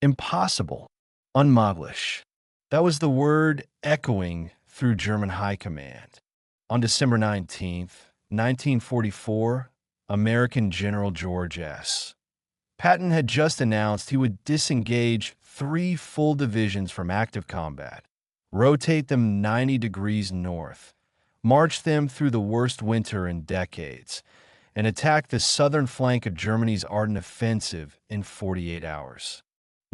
Impossible. Unmöglich. That was the word echoing through German high command. On December 19th, 1944, American General George S. Patton had just announced he would disengage 3 full divisions from active combat, rotate them 90 degrees north, march them through the worst winter in decades, and attack the southern flank of Germany's Ardennes offensive in 48 hours.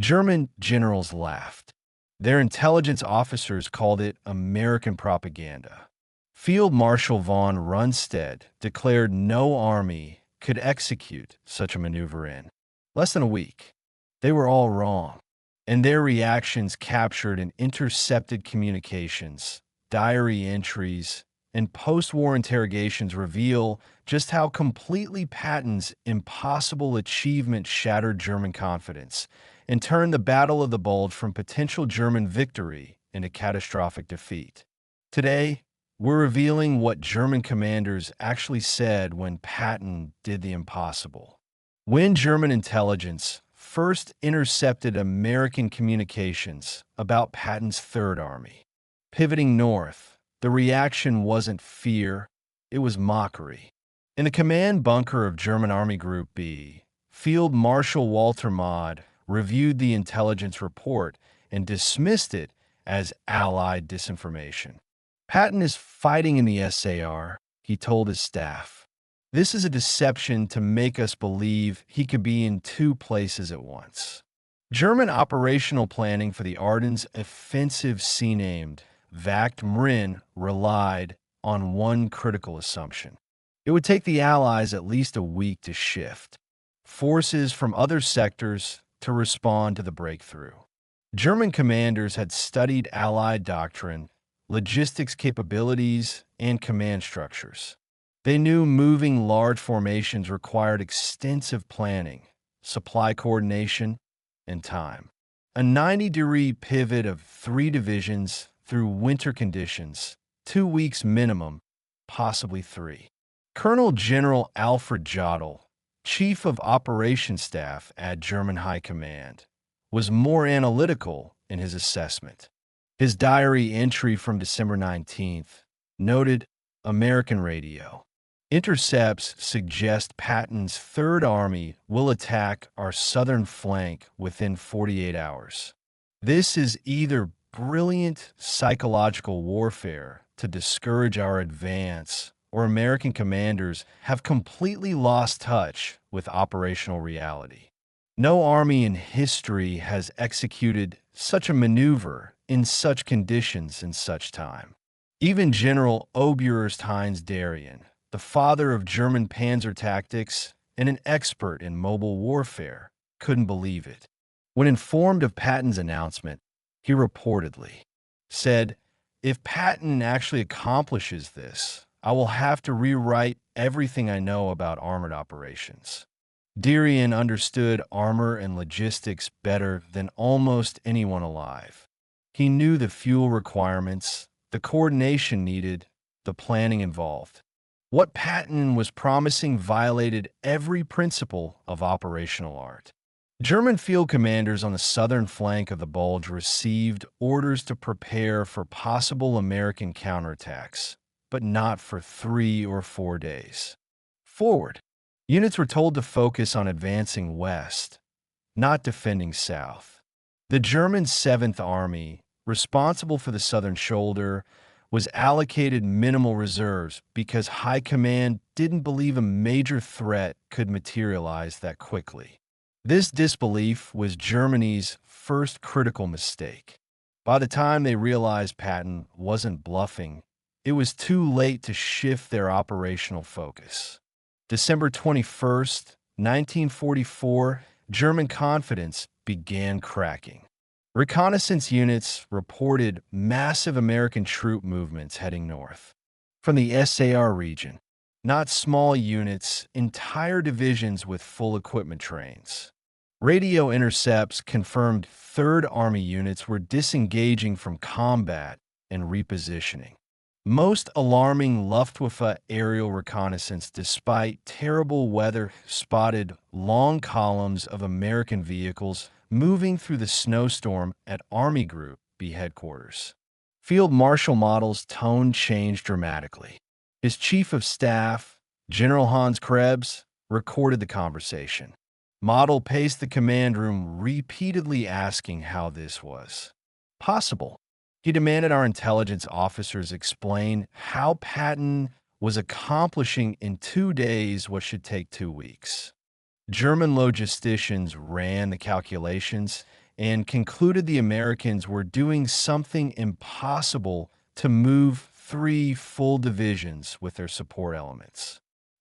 German generals laughed. Their intelligence officers called it American propaganda. Field Marshal von Rundstedt declared no army could execute such a maneuver in less than a week. They were all wrong, and their reactions captured in intercepted communications, diary entries, and post-war interrogations reveal just how completely Patton's impossible achievement shattered German confidence and turned the Battle of the Bulge from potential German victory into catastrophic defeat. Today, we're revealing what German commanders actually said when Patton did the impossible. When German intelligence first intercepted American communications about Patton's Third Army, pivoting north, the reaction wasn't fear, it was mockery. In the command bunker of German Army Group B, Field Marshal Walter Maud reviewed the intelligence report and dismissed it as Allied disinformation. Patton is fighting in the SAR, he told his staff. This is a deception to make us believe he could be in 2 places at once. German operational planning for the Ardennes offensive, named Wacht Marin, relied on one critical assumption. It would take the Allies at least a week to shift forces from other sectors to respond to the breakthrough. German commanders had studied Allied doctrine, logistics capabilities, and command structures. They knew moving large formations required extensive planning, supply coordination, and time. A 90-degree pivot of 3 divisions through winter conditions, 2 weeks minimum, possibly 3. Colonel General Alfred Jodl, Chief of Operations Staff at German High Command, was more analytical in his assessment. His diary entry from December 19th noted American radio. Intercepts suggest Patton's Third Army will attack our southern flank within 48 hours. This is either brilliant psychological warfare to discourage our advance, or American commanders have completely lost touch with operational reality. No army in history has executed such a maneuver in such conditions in such time. Even General Oberst Heinz Darien, the father of German panzer tactics and an expert in mobile warfare, couldn't believe it. When informed of Patton's announcement, he reportedly said, "If Patton actually accomplishes this, I will have to rewrite everything I know about armored operations." Darien understood armor and logistics better than almost anyone alive. He knew the fuel requirements, the coordination needed, the planning involved. What Patton was promising violated every principle of operational art. German field commanders on the southern flank of the Bulge received orders to prepare for possible American counterattacks, but not for 3 or 4 days. Forward. Units were told to focus on advancing west, not defending south. The German 7th Army, responsible for the southern shoulder, was allocated minimal reserves because High Command didn't believe a major threat could materialize that quickly. This disbelief was Germany's first critical mistake. By the time they realized Patton wasn't bluffing, it was too late to shift their operational focus. December 21st, 1944, German confidence began cracking. Reconnaissance units reported massive American troop movements heading north from the SAR region. Not small units, entire divisions with full equipment trains. Radio intercepts confirmed Third Army units were disengaging from combat and repositioning. Most alarming Luftwaffe aerial reconnaissance, despite terrible weather, spotted long columns of American vehicles moving through the snowstorm at Army Group B headquarters. Field Marshal Model's tone changed dramatically. His chief of staff, General Hans Krebs, recorded the conversation. Model paced the command room, repeatedly asking how this was possible. He demanded our intelligence officers explain how Patton was accomplishing in 2 days what should take 2 weeks. German logisticians ran the calculations and concluded the Americans were doing something impossible to move 3 full divisions with their support elements.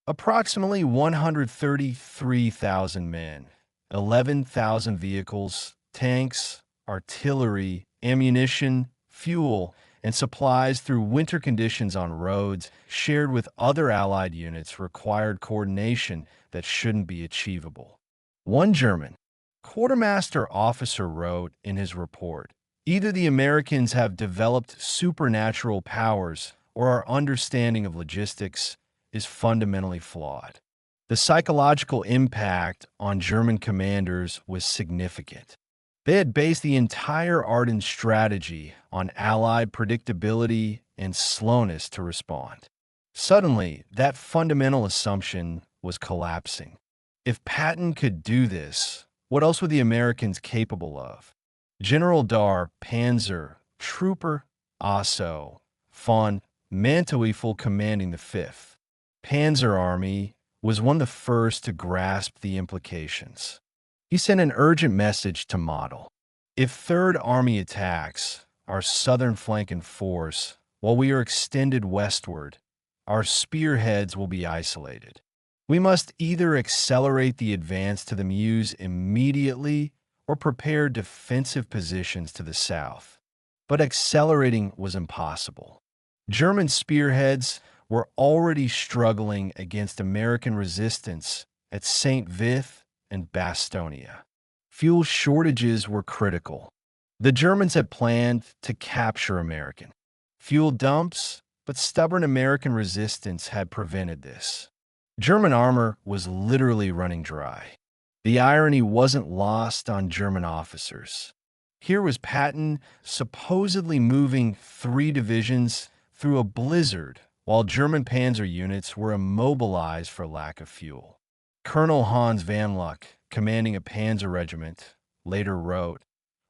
Approximately 133,000 men, 11,000 vehicles, tanks, artillery, ammunition, fuel, and supplies through winter conditions on roads shared with other Allied units required coordination that shouldn't be achievable. One German quartermaster officer wrote in his report, "Either the Americans have developed supernatural powers or our understanding of logistics is fundamentally flawed." The psychological impact on German commanders was significant. They had based the entire Ardennes strategy on Allied predictability and slowness to respond. Suddenly, that fundamental assumption was collapsing. If Patton could do this, what else were the Americans capable of? General Dar, Panzer, Trooper, Asso, von Manteuffel commanding the 5th Panzer Army, was one of the first to grasp the implications. He sent an urgent message to Model. If 3rd Army attacks our southern flank in force while we are extended westward, our spearheads will be isolated. We must either accelerate the advance to the Meuse immediately or prepare defensive positions to the south. But accelerating was impossible. German spearheads were already struggling against American resistance at St. Vith and Bastonia. Fuel shortages were critical. The Germans had planned to capture American fuel dumps, but stubborn American resistance had prevented this. German armor was literally running dry. The irony wasn't lost on German officers. Here was Patton supposedly moving 3 divisions through a blizzard while German panzer units were immobilized for lack of fuel. Colonel Hans van Luck, commanding a panzer regiment, later wrote,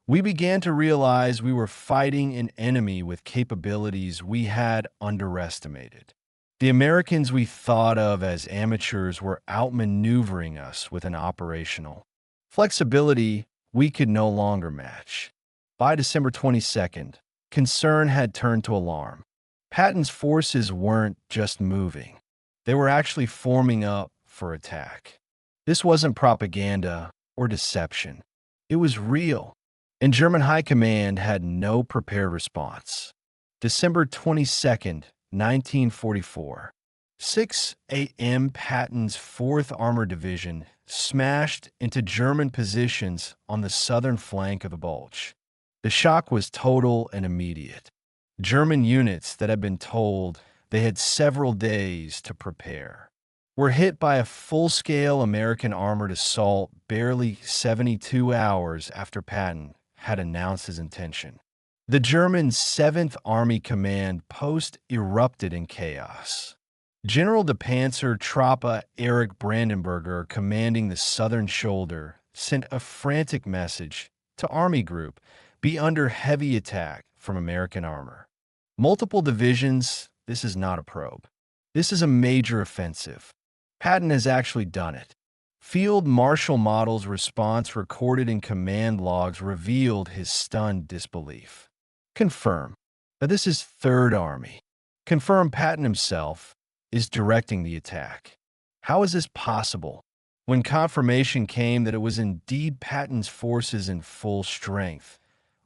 "We began to realize we were fighting an enemy with capabilities we had underestimated. The Americans we thought of as amateurs were outmaneuvering us with an operational flexibility we could no longer match." By December 22nd, concern had turned to alarm. Patton's forces weren't just moving. They were actually forming up for attack. This wasn't propaganda or deception. It was real, and German High Command had no prepared response. December 22nd, 1944. 6 a.m. Patton's 4th Armored Division smashed into German positions on the southern flank of the Bulge. The shock was total and immediate. German units that had been told they had several days to prepare were hit by a full-scale American armored assault barely 72 hours after Patton had announced his intention. The German 7th Army Command post erupted in chaos. General de Panzer Troppe Erich Brandenberger, commanding the southern shoulder, sent a frantic message to Army Group, "Be under heavy attack from American armor. Multiple divisions, this is not a probe. This is a major offensive." Patton has actually done it. Field Marshal Model's response recorded in command logs revealed his stunned disbelief. Confirm that this is 3rd Army. Confirm Patton himself is directing the attack. How is this possible? When confirmation came that it was indeed Patton's forces in full strength,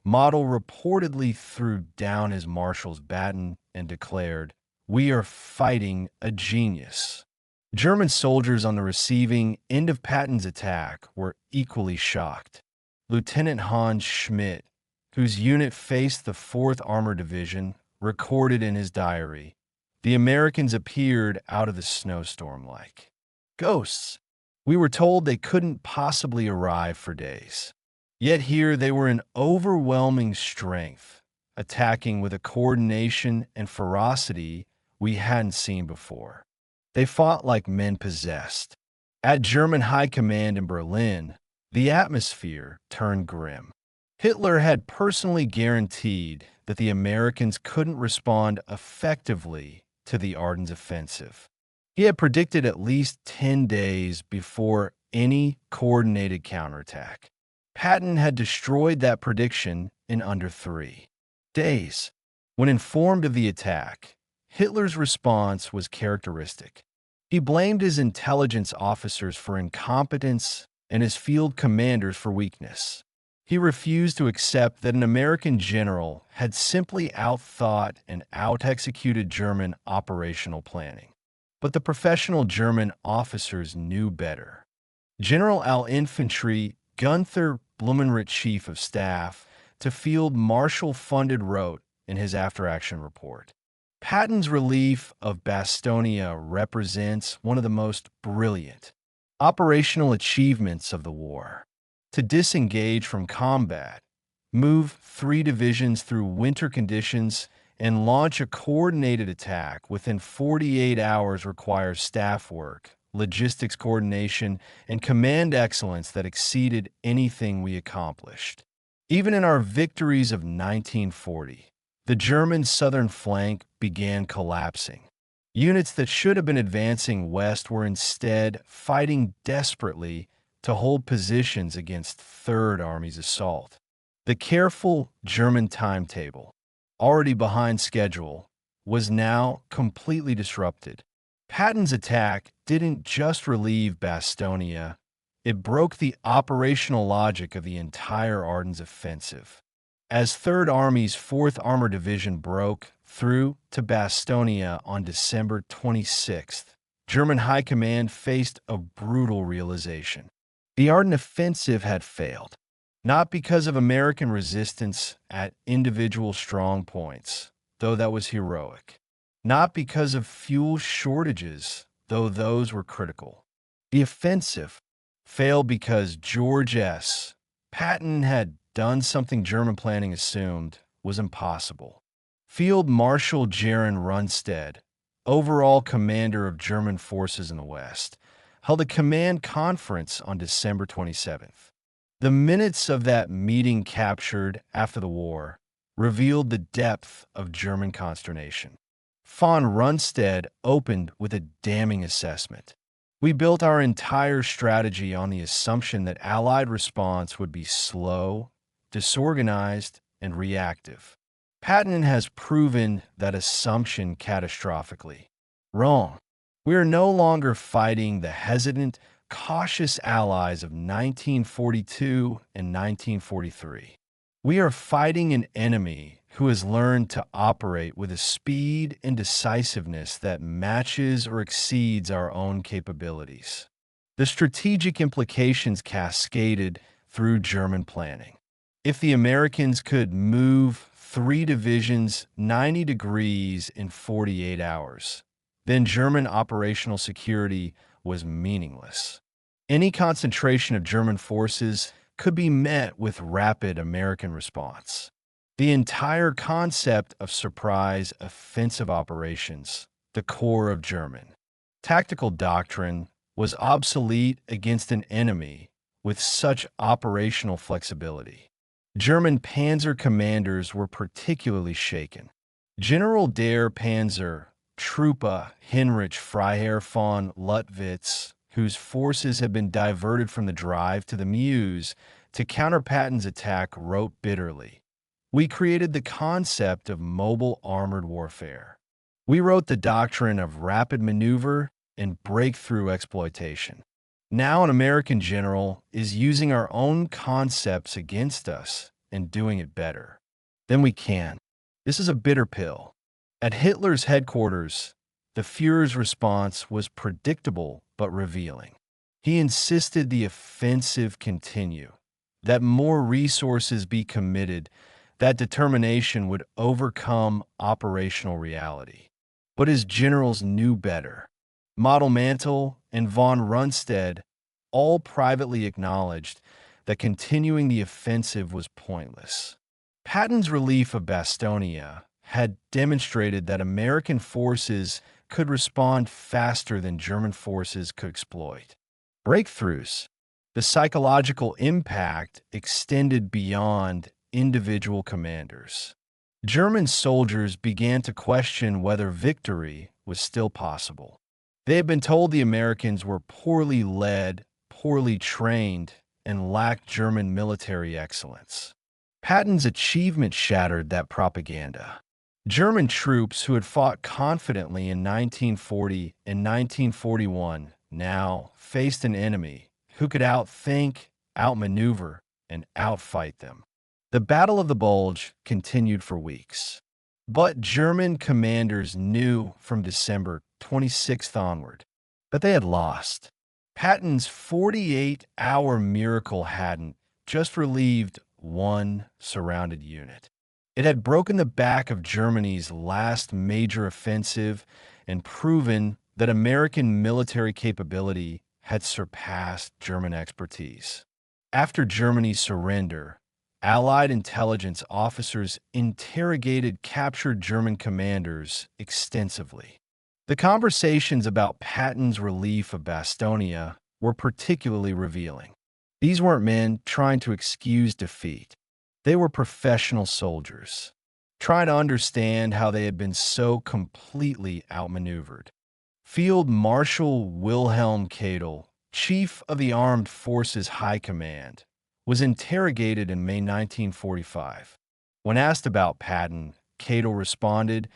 Model reportedly threw down his marshal's baton and declared, "We are fighting a genius." German soldiers on the receiving end of Patton's attack were equally shocked. Lieutenant Hans Schmidt, whose unit faced the 4th Armored Division, recorded in his diary, "The Americans appeared out of the snowstorm like ghosts. We were told they couldn't possibly arrive for days. Yet here they were in overwhelming strength, attacking with a coordination and ferocity we hadn't seen before. They fought like men possessed. At German high command in Berlin, the atmosphere turned grim. Hitler had personally guaranteed that the Americans couldn't respond effectively to the Ardennes offensive. He had predicted at least 10 days before any coordinated counterattack. Patton had destroyed that prediction in under 3 days. When informed of the attack, Hitler's response was characteristic. He blamed his intelligence officers for incompetence and his field commanders for weakness. He refused to accept that an American general had simply outthought and out-executed German operational planning. But the professional German officers knew better. General All-Infantry Gunther Blumenrich, Chief of Staff to Field Marshal Funded, wrote in his after-action report, Patton's relief of Bastonia represents one of the most brilliant operational achievements of the war. To disengage from combat, move 3 divisions through winter conditions, and launch a coordinated attack within 48 hours requires staff work, logistics coordination, and command excellence that exceeded anything we accomplished. Even in our victories of 1940, the German southern flank began collapsing. Units that should have been advancing west were instead fighting desperately to hold positions against Third Army's assault. The careful German timetable, already behind schedule, was now completely disrupted. Patton's attack didn't just relieve Bastonia, it broke the operational logic of the entire Ardennes offensive. As Third Army's 4th Armored Division broke through to Bastonia on December 26th, German High Command faced a brutal realization. The Ardennes offensive had failed, not because of American resistance at individual strong points, though that was heroic, not because of fuel shortages, though those were critical. The offensive failed because George S. Patton had done something German planning assumed was impossible. Field Marshal Jaron Rundstedt, overall commander of German forces in the West, held a command conference on December 27th. The minutes of that meeting, captured after the war, revealed the depth of German consternation. Von Rundstedt opened with a damning assessment. We built our entire strategy on the assumption that Allied response would be slow, disorganized, and reactive. Patton has proven that assumption catastrophically wrong. We are no longer fighting the hesitant, cautious allies of 1942 and 1943. We are fighting an enemy who has learned to operate with a speed and decisiveness that matches or exceeds our own capabilities. The strategic implications cascaded through German planning. If the Americans could move 3 divisions 90 degrees in 48 hours, then German operational security was meaningless. Any concentration of German forces could be met with rapid American response. The entire concept of surprise offensive operations, the core of German tactical doctrine, was obsolete against an enemy with such operational flexibility. German panzer commanders were particularly shaken. General der Panzer Truppe Heinrich Freiherr von Luttwitz, whose forces had been diverted from the drive to the Meuse to counter Patton's attack, wrote bitterly, "We created the concept of mobile armored warfare. We wrote the doctrine of rapid maneuver and breakthrough exploitation. Now an American general is using our own concepts against us and doing it better than we can." This is a bitter pill. At Hitler's headquarters, the Führer's response was predictable but revealing. He insisted the offensive continue, that more resources be committed, that determination would overcome operational reality. But his generals knew better. Model Mantel and von Rundstedt all privately acknowledged that continuing the offensive was pointless. Patton's relief of Bastonia had demonstrated that American forces could respond faster than German forces could exploit. Breakthroughs. The psychological impact extended beyond individual commanders. German soldiers began to question whether victory was still possible. They had been told the Americans were poorly led, poorly trained, and lacked German military excellence. Patton's achievement shattered that propaganda. German troops who had fought confidently in 1940 and 1941 now faced an enemy who could outthink, outmaneuver, and outfight them. The Battle of the Bulge continued for weeks. But German commanders knew from December 26th onward that they had lost. Patton's 48-hour miracle hadn't just relieved one surrounded unit. It had broken the back of Germany's last major offensive and proven that American military capability had surpassed German expertise. After Germany's surrender, Allied intelligence officers interrogated captured German commanders extensively. The conversations about Patton's relief of Bastonia were particularly revealing. These weren't men trying to excuse defeat. They were professional soldiers, trying to understand how they had been so completely outmaneuvered. Field Marshal Wilhelm Keidel, chief of the Armed Forces High Command, was interrogated in May 1945. When asked about Patton, Keidel responded,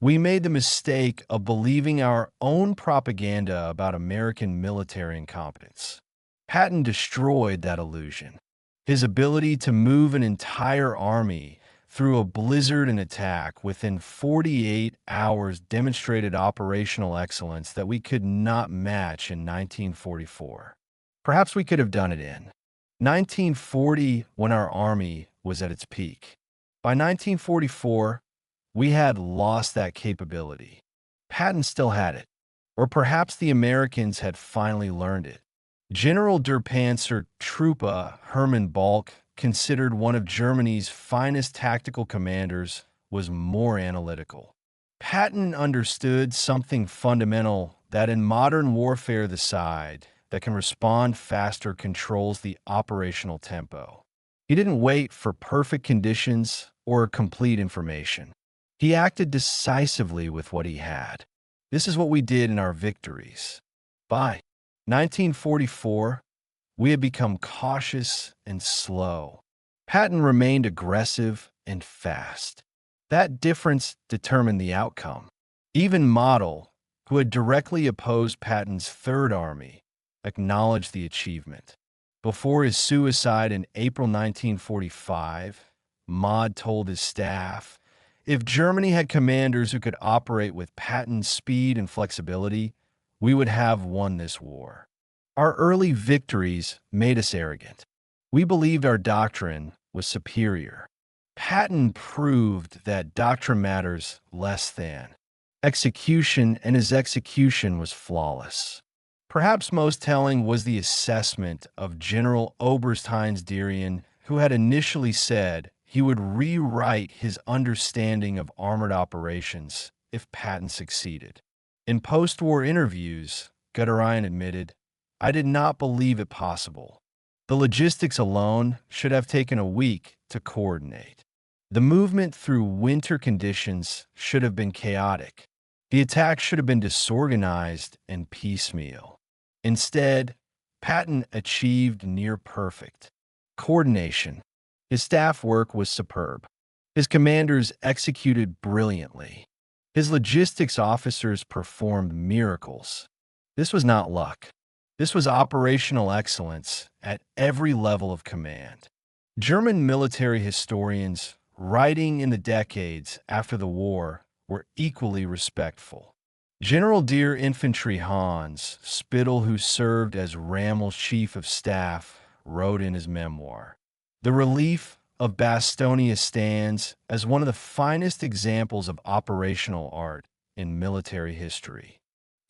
"We made the mistake of believing our own propaganda about American military incompetence." Patton destroyed that illusion. His ability to move an entire army through a blizzard and attack within 48 hours demonstrated operational excellence that we could not match in 1944. Perhaps we could have done it in 1940 when our army was at its peak. By 1944, we had lost that capability. Patton still had it, or perhaps the Americans had finally learned it. General der Panzer Truppe Hermann Balck, considered one of Germany's finest tactical commanders, was more analytical. Patton understood something fundamental, that in modern warfare the side that can respond faster controls the operational tempo. He didn't wait for perfect conditions or complete information. He acted decisively with what he had. This is what we did in our victories. By 1944, we had become cautious and slow. Patton remained aggressive and fast. That difference determined the outcome. Even Model, who had directly opposed Patton's Third Army, acknowledged the achievement. Before his suicide in April 1945, Maud told his staff, "If Germany had commanders who could operate with Patton's speed and flexibility, we would have won this war." Our early victories made us arrogant. We believed our doctrine was superior. Patton proved that doctrine matters less than execution, and his execution was flawless. Perhaps most telling was the assessment of General Oberst Heinz Derian, who had initially said he would rewrite his understanding of armored operations if Patton succeeded. In post-war interviews, Guderian admitted, "I did not believe it possible. The logistics alone should have taken a week to coordinate. The movement through winter conditions should have been chaotic. The attack should have been disorganized and piecemeal. Instead, Patton achieved near perfect coordination. His staff work was superb. His commanders executed brilliantly. His logistics officers performed miracles. This was not luck. This was operational excellence at every level of command." German military historians, writing in the decades after the war, were equally respectful. General der Infantry Hans Spittel, who served as Rommel's chief of staff, wrote in his memoir, "The relief of Bastonia stands as one of the finest examples of operational art in military history.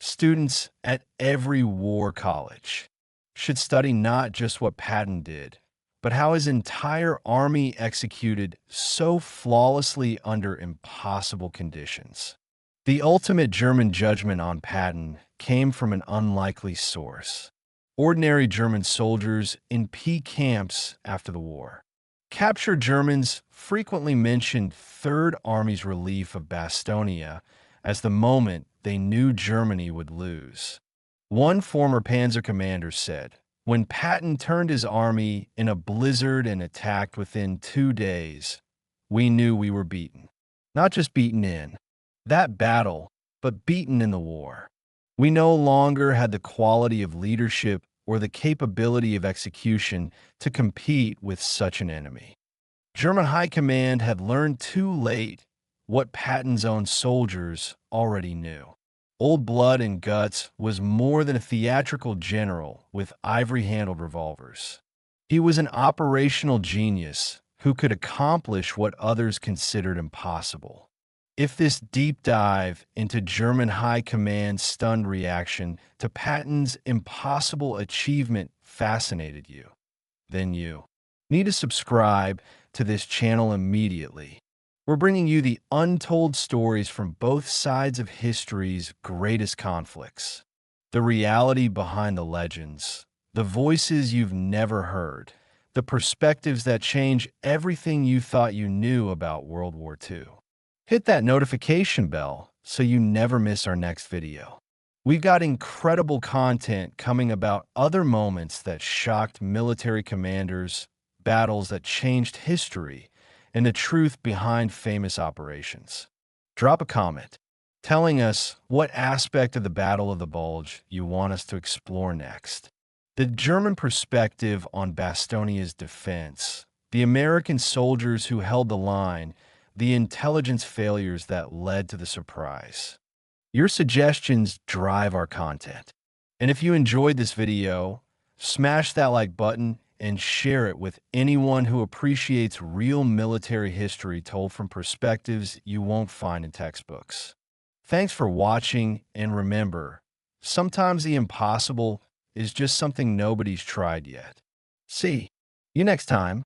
Students at every war college should study not just what Patton did, but how his entire army executed so flawlessly under impossible conditions. The ultimate German judgment on Patton came from an unlikely source: ordinary German soldiers in P camps after the war. Captured Germans frequently mentioned Third Army's relief of Bastonia as the moment they knew Germany would lose. One former panzer commander said, "When Patton turned his army in a blizzard and attacked within 2 days, we knew we were beaten. Not just beaten in that battle, but beaten in the war. We no longer had the quality of leadership or the capability of execution to compete with such an enemy." German High Command had learned too late what Patton's own soldiers already knew. Old Blood and Guts was more than a theatrical general with ivory-handled revolvers. He was an operational genius who could accomplish what others considered impossible. If this deep dive into German High Command's stunned reaction to Patton's impossible achievement fascinated you, then you need to subscribe to this channel immediately. We're bringing you the untold stories from both sides of history's greatest conflicts. The reality behind the legends, the voices you've never heard, the perspectives that change everything you thought you knew about World War II. Hit that notification bell so you never miss our next video. We've got incredible content coming about other moments that shocked military commanders, battles that changed history, and the truth behind famous operations. Drop a comment telling us what aspect of the Battle of the Bulge you want us to explore next. The German perspective on Bastonia's defense, the American soldiers who held the line, the intelligence failures that led to the surprise. Your suggestions drive our content. And if you enjoyed this video, smash that like button and share it with anyone who appreciates real military history told from perspectives you won't find in textbooks. Thanks for watching, and remember, sometimes the impossible is just something nobody's tried yet. See you next time.